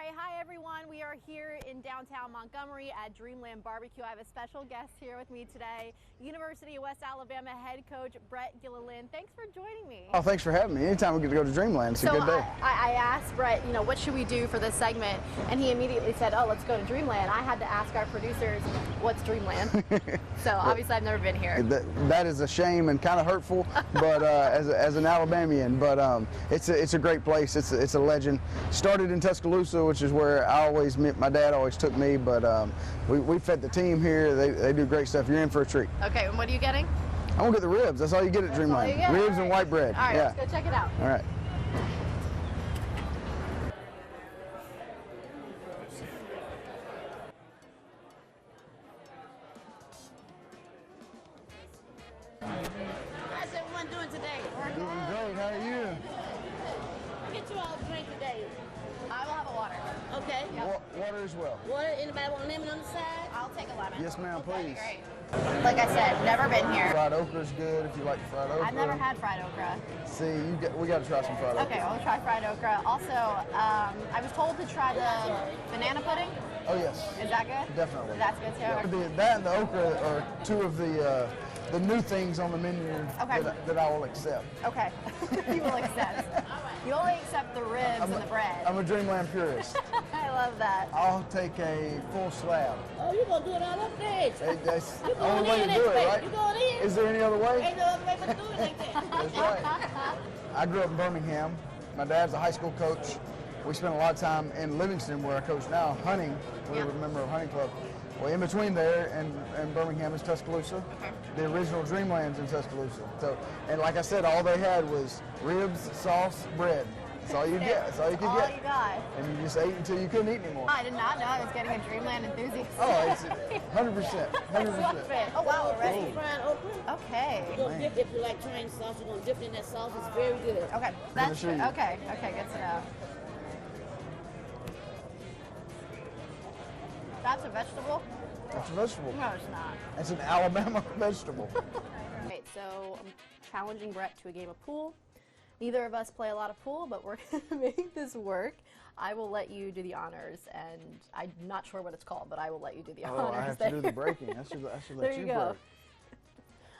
right, hi everyone. We are here in downtown Montgomery at Dreamland Barbecue. I have a special guest here with me today, University of West Alabama head coach Brett Gilliland. Thanks for joining me. Oh, thanks for having me. Anytime we get to go to Dreamland, it's a good day. I asked Brett, you know, what should we do for this segment? And he immediately said, oh, let's go to Dreamland. I had to ask our producers, what's Dreamland? So obviously I've never been here. That is a shame and kind of hurtful, but as an Alabamian, but it's a great place. It's a legend. Started in Tuscaloosa, which is where my dad always took me, but we fed the team here. They do great stuff. You're in for a treat. Okay, and what are you getting? I'm gonna get the ribs. That's all you get at Dreamland. Ribs and white bread. All right, yeah. Let's go check it out. All right. How's everyone doing today? Doing great. How are you? What get you all a drink today? I will have a water. Okay. Water as well. Water, anybody want lemon on the side? I'll take a lemon. Yes, ma'am. Please. Great. Like I said, never been here. Fried okra's good if you like the fried okra. I've never had fried okra. See, we got to try some fried okra. Okay, we'll try fried okra. Also, I was told to try the banana pudding. Oh yes. Is that good? Definitely. That's good too. That and the okra are two of the new things on the menu that I will accept. Okay, you will accept. You only accept the ribs and the bread. I'm a Dreamland purist. I love that. I'll take a full slab. Oh, you're going to do it all up there. That's You're the only going way in to do it, next right? You're going in. Is there any other way? Ain't no other way but to do it like that. That's right. I grew up in Birmingham. My dad's a high school coach. We spent a lot of time in Livingston, where I coach now, hunting. We were a member of a hunting club. Well, in between there and Birmingham is Tuscaloosa. Okay. The original Dreamland's in Tuscaloosa. So, and like I said, all they had was ribs, sauce, bread. That's all you get. That's all you could get. All you got. And you just ate until you couldn't eat anymore. I did not know I was getting a Dreamland enthusiast. Oh, it's 100%. 100%. Oh wow, already. Fried okra. Okay. You're going to dip, if you like train sauce, you're going to dip it in that sauce. It's very good. Okay. That's good. Okay. Okay. Good to know. That's a vegetable? That's a vegetable. No, it's not. That's an Alabama vegetable. Right, so I'm challenging Brett to a game of pool. Neither of us play a lot of pool, but we're going to make this work. I will let you do the honors, and I'm not sure what it's called, but I will let you do the honors. Oh, I have to do the breaking. I should let there you go. break.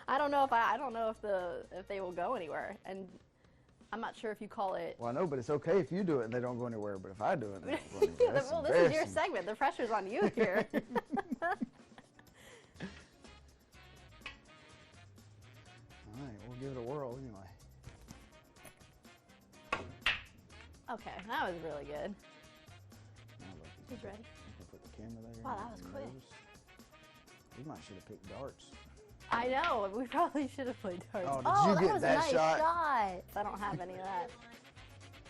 I don't know if they will go anywhere, and I'm not sure if you call it. Well, I know, but it's okay if you do it and they don't go anywhere. But if I do it, they don't go anywhere. That's well, this is your segment. The pressure's on you here. All right, we'll give it a whirl anyway. Okay, that was really good. Now look, He's ready. you can put the camera there. Wow, that was quick. We might should have picked darts. I know. We probably should have played darts. Oh, did you that get was that a nice shot? I don't have any of that.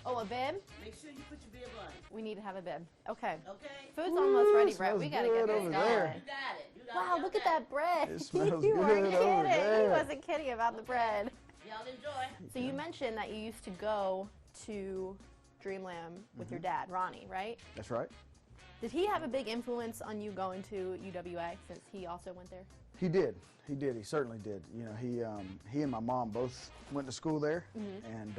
Oh, a bib? Make sure you put your bib on. We need to have a bib. Okay. Okay? Food's almost ready, Brett. smells We gotta get good this over going. there. You got it. You got Wow, it. look at that bread. It smells You weren't good over kidding. He there. wasn't kidding about the bread. Y'all enjoy. So you mentioned that you used to go to Dreamland with your dad, Ronnie, right? That's right. Did he have a big influence on you going to UWA since he also went there? He did. He did. He certainly did. You know, he and my mom both went to school there, and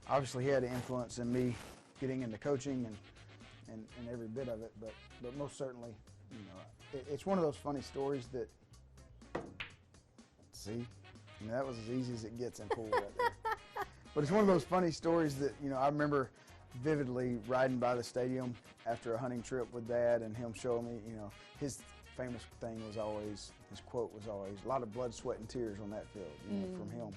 obviously he had an influence in me getting into coaching and every bit of it. But most certainly, you know, it's one of those funny stories that. See, I mean, that was as easy as it gets in pool right there. But it's one of those funny stories that, you know, I remember vividly riding by the stadium after a hunting trip with Dad and him showing me, you know, his famous thing was always, his quote was always, a lot of blood, sweat, and tears on that field, you know, from him.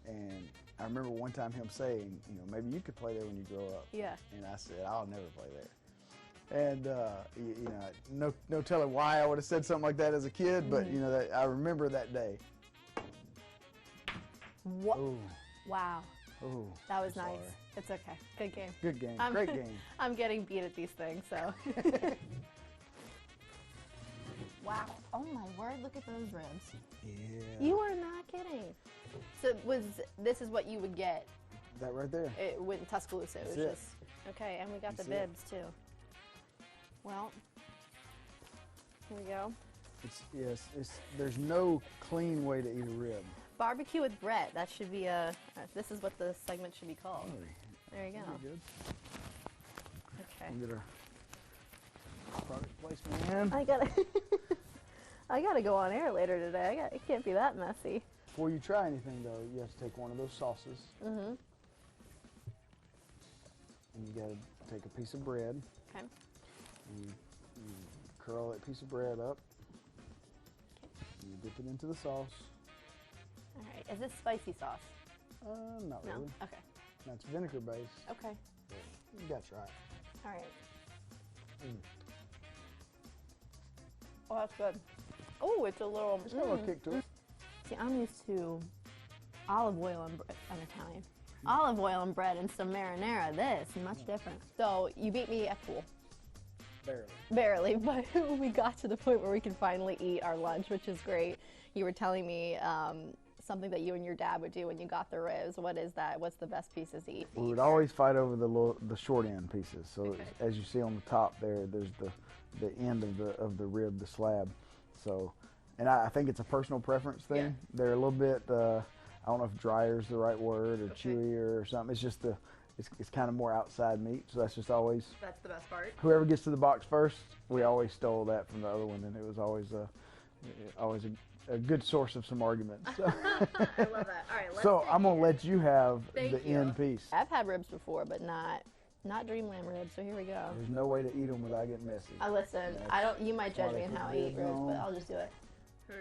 And I remember one time him saying, you know, maybe you could play there when you grow up. Yeah. And I said, I'll never play there. And, you know, no telling why I would have said something like that as a kid, but, you know, I remember that day. What? Ooh. Wow. Ooh, That was I'm nice. sorry. It's okay. Good game. Good game. Great game. I'm getting beat at these things, so. Wow. Oh my word, look at those ribs. Yeah. You are not kidding. So this is what you would get. That right there. It went in Tuscaloosa. It was That's it. just okay, and we got That's the it. bibs too. Well, here we go. There's no clean way to eat a rib. Barbecue with Brett. That should be this is what the segment should be called. Really? There you go. That'd be good. Okay. We'll get our product placement in. I gotta go on air later today. It can't be that messy. Before you try anything, though, you have to take one of those sauces. Mm-hmm. And you gotta take a piece of bread. Okay. And you curl that piece of bread up. And you dip it into the sauce. All right. Is this spicy sauce? Not No. really. Okay. That's vinegar based. Okay. But you gotta try it. All right. Mm. Oh, that's good. Oh, it's a little. It's got a little kick to it. See, I'm used to olive oil and bread. I'm Italian. Olive oil and bread and some marinara. This much different. So you beat me at pool. Barely, but we got to the point where we can finally eat our lunch, which is great. You were telling me something that you and your dad would do when you got the ribs. What is that? What's the best pieces to eat? We would always fight over the short end pieces. So as you see on the top there's the end of the rib, the slab. So, and I think it's a personal preference thing. Yeah. They're a little bit I don't know if drier is the right word or chewier or something. It's just it's kind of more outside meat. So that's just always. That's the best part. Whoever gets to the box first, we always stole that from the other one, and it was always a good source of some arguments. So. I love that. All right, let's So take I'm gonna it. let you have Thank the you. end piece. I've had ribs before, but not Dreamland ribs. So here we go. There's no way to eat them without getting messy. Listen, I don't. You might judge me on how I eat ribs, No. but I'll just do it. Here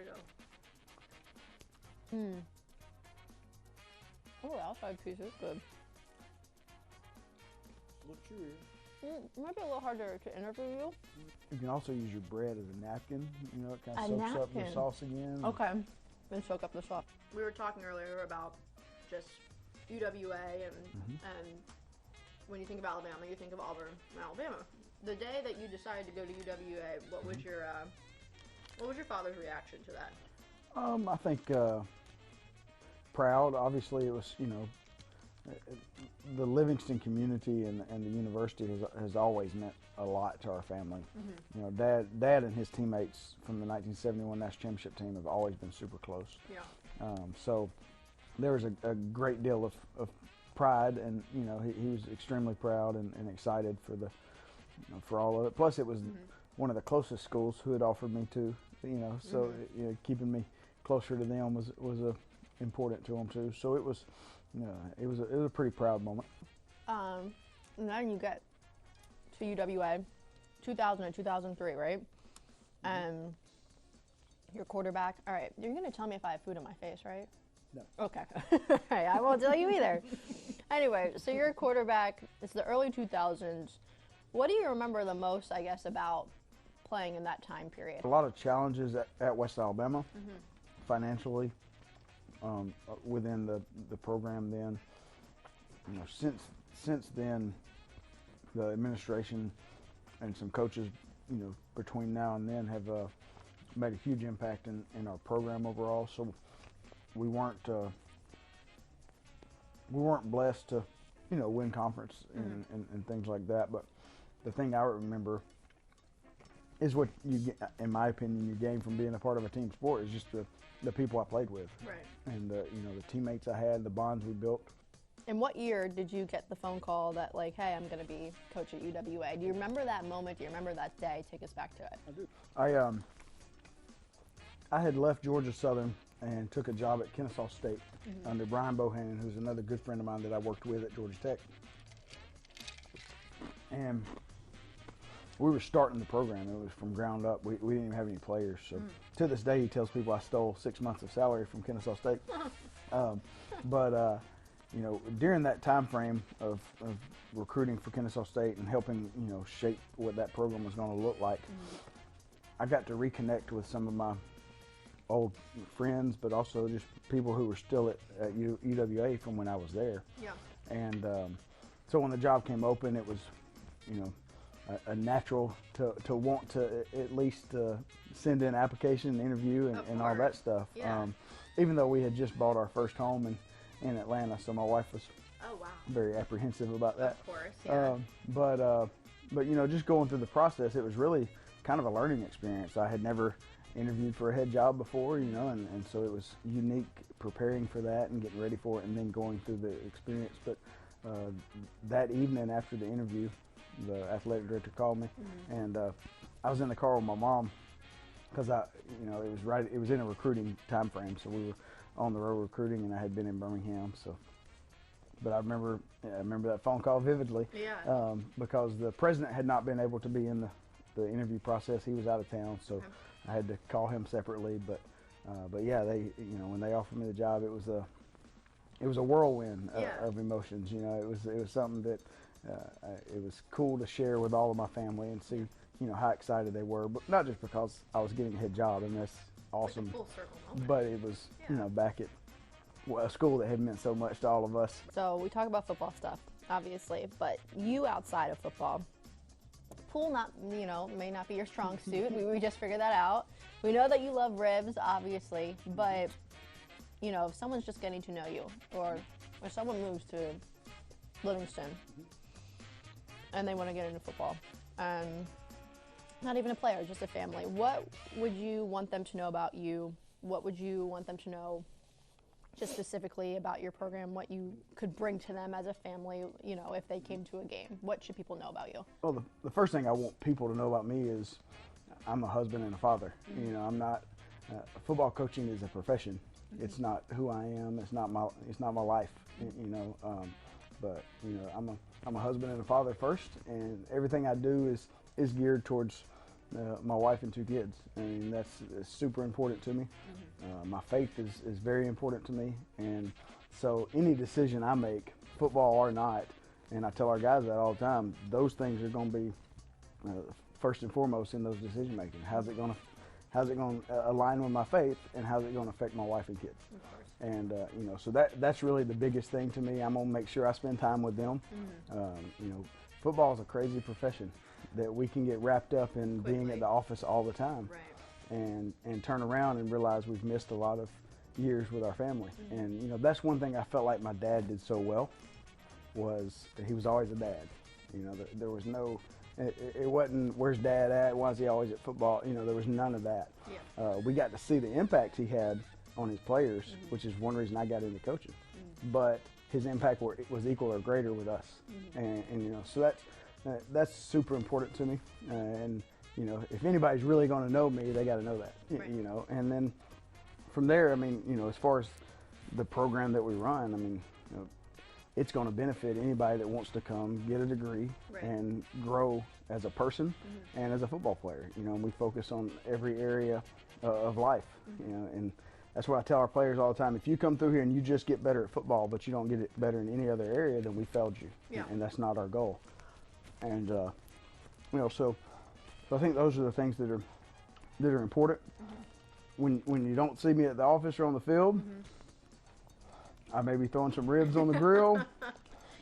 we go. Oh, the outside piece is good. Look chewier. It might be a little harder to interview. You can also use your bread as a napkin. You know, it kind A of soaks up the napkin. sauce again. Okay. Then soak up the sauce. We were talking earlier about just UWA and when you think of Alabama, you think of Auburn and Alabama. The day that you decided to go to UWA, what was your father's reaction to that? I think proud. Obviously, it was the Livingston community and the university has always meant a lot to our family. You know, Dad and his teammates from the 1971 national championship team have always been super close. Yeah. So there was a great deal of pride, and he was extremely proud and excited for all of it. Plus, it was one of the closest schools who had offered me to. So keeping me closer to them was important to them too. So it was a pretty proud moment. And then you get to UWA, 2000 and 2003, right? And your quarterback. All right, you're gonna tell me if I have food in my face, right? No. Okay. All right, I won't tell you either. Anyway, so you're a quarterback. It's the early 2000s. What do you remember the most, I guess, about playing in that time period? A lot of challenges at West Alabama, financially, within the program. Then, since then, the administration and some coaches, between now and then have made a huge impact in our program overall. So we weren't blessed to, win conference and things like that. But the thing I remember is what you get, in my opinion, you gain from being a part of a team sport is just the people I played with. Right. And the teammates I had, the bonds we built. In what year did you get the phone call that hey, I'm going to be coach at UWA? Do you remember that moment? Do you remember that day? Take us back to it. I do. I had left Georgia Southern and took a job at Kennesaw State under Brian Bohannon, who's another good friend of mine that I worked with at Georgia Tech. And we were starting the program. It was from ground up. We didn't even have any players. So to this day, he tells people I stole 6 months of salary from Kennesaw State. But during that time frame of recruiting for Kennesaw State and helping, shape what that program was going to look like, I got to reconnect with some of my old friends, but also just people who were still at UWA from when I was there. Yeah. And so when the job came open, it was, a natural to want to at least send in application, interview, and all that stuff. Yeah. Even though we had just bought our first home in Atlanta, so my wife was very apprehensive about that. Of course, yeah. But just going through the process, it was really kind of a learning experience. I had never interviewed for a head job before, and so it was unique preparing for that and getting ready for it and then going through the experience. But that evening after the interview, the athletic director called me, and I was in the car with my mom because it was in a recruiting time frame, so we were on the road recruiting, and I had been in Birmingham, so. But I remember that phone call vividly, because the president had not been able to be in the interview process. He was out of town, so I had to call him separately. But yeah, when they offered me the job, it was a whirlwind of emotions. It was something that it was cool to share with all of my family and see how excited they were. But not just because I was getting a head job, and that's awesome. Like a full circle moment. But it was back at a school that had meant so much to all of us. So we talk about football stuff, obviously, but you outside of football, pool may not be your strong suit. we just figured that out. We know that you love ribs, obviously, but if someone's just getting to know you, or if someone moves to Livingston and they want to get into football, and not even a player, just a family, what would you want them to know about you? What would you want them to know just specifically about your program, what you could bring to them as a family, if they came to a game? What should people know about you? Well, the first thing I want people to know about me is I'm a husband and a father. I'm not, football coaching is a profession. It's not who I am. It's not my life, but I'm a husband and a father first, and everything I do is geared towards my wife and 2 kids. I mean, that's super important to me. My faith is very important to me, and so any decision I make, football or not, and I tell our guys that all the time, those things are going to be first and foremost in those decision making. How's it going to align with my faith, and how's it going to affect my wife and kids? And so that's really the biggest thing to me. I'm going to make sure I spend time with them. Football is a crazy profession that we can get wrapped up in being at the office all the time, and turn around and realize we've missed a lot of years with our family. And that's one thing I felt like my dad did so well, was that he was always a dad. There was no, it wasn't where's dad at, why is he always at football, there was none of that. We got to see the impact he had on his players, which is one reason I got into coaching, but his impact was equal or greater with us. And so that's super important to me, and if anybody's really going to know me, they got to know that. And then from there, as far as the program that we run, it's going to benefit anybody that wants to come get a degree and grow as a person and as a football player. And we focus on every area of life. And that's what I tell our players all the time. If you come through here and you just get better at football, but you don't get it better in any other area, then we failed you. And that's not our goal. And so I think those are the things that are important. When you don't see me at the office or on the field, I may be throwing some ribs on the grill.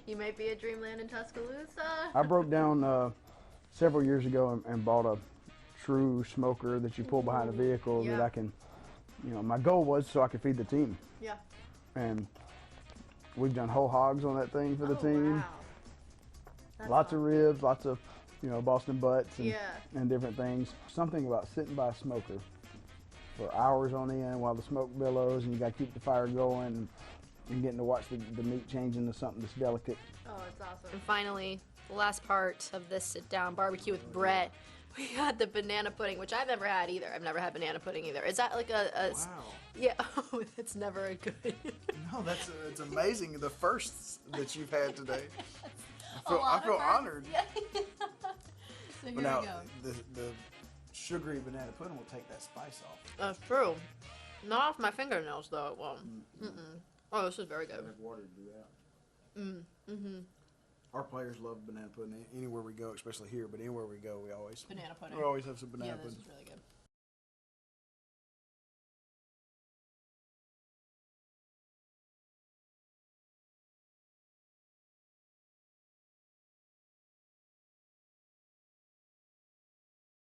You might be at Dreamland in Tuscaloosa. I broke down several years ago and bought a true smoker that you pull behind a vehicle that I can, my goal was so I could feed the team. And we've done whole hogs on that thing for the team. Wow. Lots of ribs, lots of, Boston butts and different things. Something about sitting by a smoker for hours on end while the smoke billows, and you got to keep the fire going, and getting to watch the meat change into something that's delicate. Oh, it's awesome. And finally, the last part of this sit-down barbecue with Brett, we got the banana pudding, which I've never had either. I've never had banana pudding either. Is that like a wow. Yeah, it's never a good. No, it's amazing. The firsts that you've had today. I feel honored. Yeah. So here we go. The sugary banana pudding will take that spice off. That's true. Not off my fingernails, though, it won't. Oh, this is very good. Water to do that. Our players love banana pudding anywhere we go, especially here, but anywhere we go, we always Banana pudding. have some banana Yeah, this pudding. is really good.